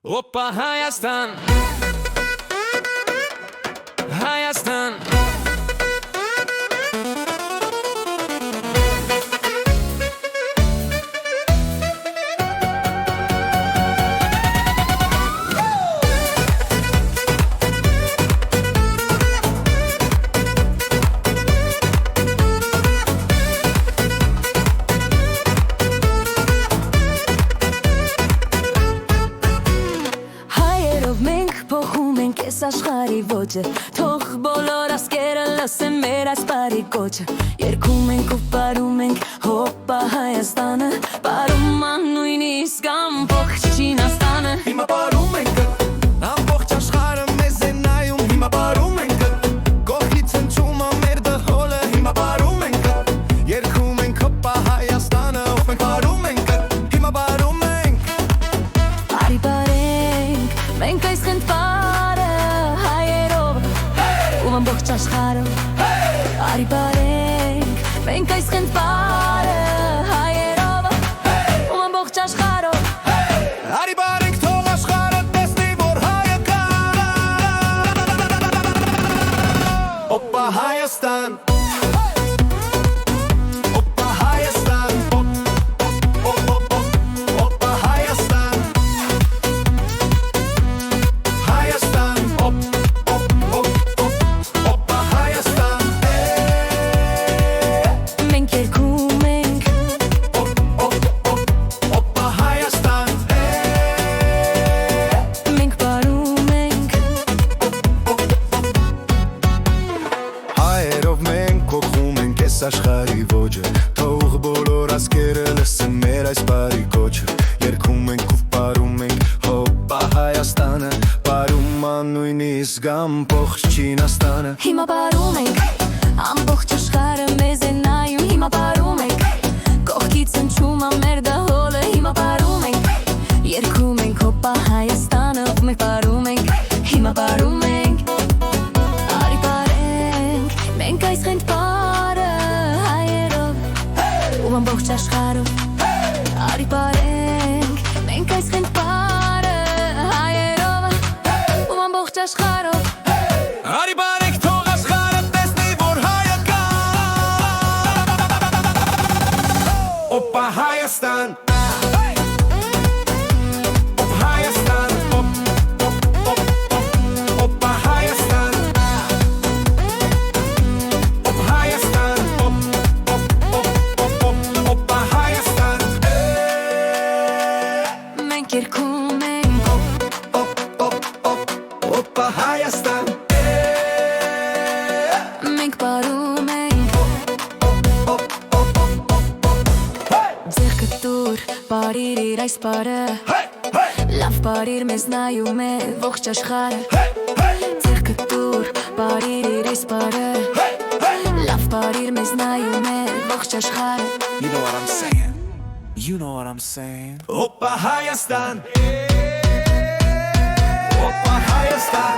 Hoppa Hayastan Hayastan Ես աշխարհի ոճը թող բոլոր ասկերը լսեն մեր այս բարի կոչը Երգում ենք ու պարում ենք հոպա Հայաստանը Պարում ան նույնիսկ ամբողջ Չինաստանը Հիմա պարում ենք ամբողջ աշխարհը մեզ է նայում Հիմա պարում ենք կողքից հնչում ա մեր դհոլը Հիմա պարում ենք երգում ենք հոպա Հայաստանը Ով մենք պարում ենք հիմա պարում ենք Արի պարենք մենք այս խնդպարը Ամբողջ աշխարհը Արի բարենք մենք այս խնդպարը հայերով ու ամբողջ աշխարհը Արի բարենք թող աշխարհը տեսնի որ հայը կա Հոպա Հայաստան Հոպա Հայաստան Հոպա Հայաստան Հայաստան աշխարհի ոճը թող բոլոր ասկերը լսեն մեր այս բարի կոչը երգում ենք ու պարում ենք հոպա Հայաստանը պարում ան նույնիսկ ամբողջ Չինաստանը Հիմա պարում ենք ամբողջ աշխարհը մեզ է նայում Հիմա պարում ենք կողքից հնչում ա մեր դահոլը Հիմա պարում ենք երգում ենք հոպա Հայաստանը մենք պարում ենք Հիմա պարում ենք Արի պարենք մենք այս խնդպարը Ամբողջ աշխարհը Արի պարենք մենք այս խնդպարը հայերով ու ամբողջ աշխարհը Արի բարենք թող աշխարհը տեսնի որ հայը կա Հոպա Հայաստան Երգում ենք Հոպա Հայաստան Մենք պարում ենք Ձեռքը տուր պարիր իր այս պարը Լավ պարիր մեզ նայում է ողջ աշխարհը Ձեռքը տուր պարիր իր այս պարը Լավ պարիր մեզ նայում է ողջ աշխարհը You know what I'm saying You know what I'm saying Hoppa Hayastan Hoppa Hayastan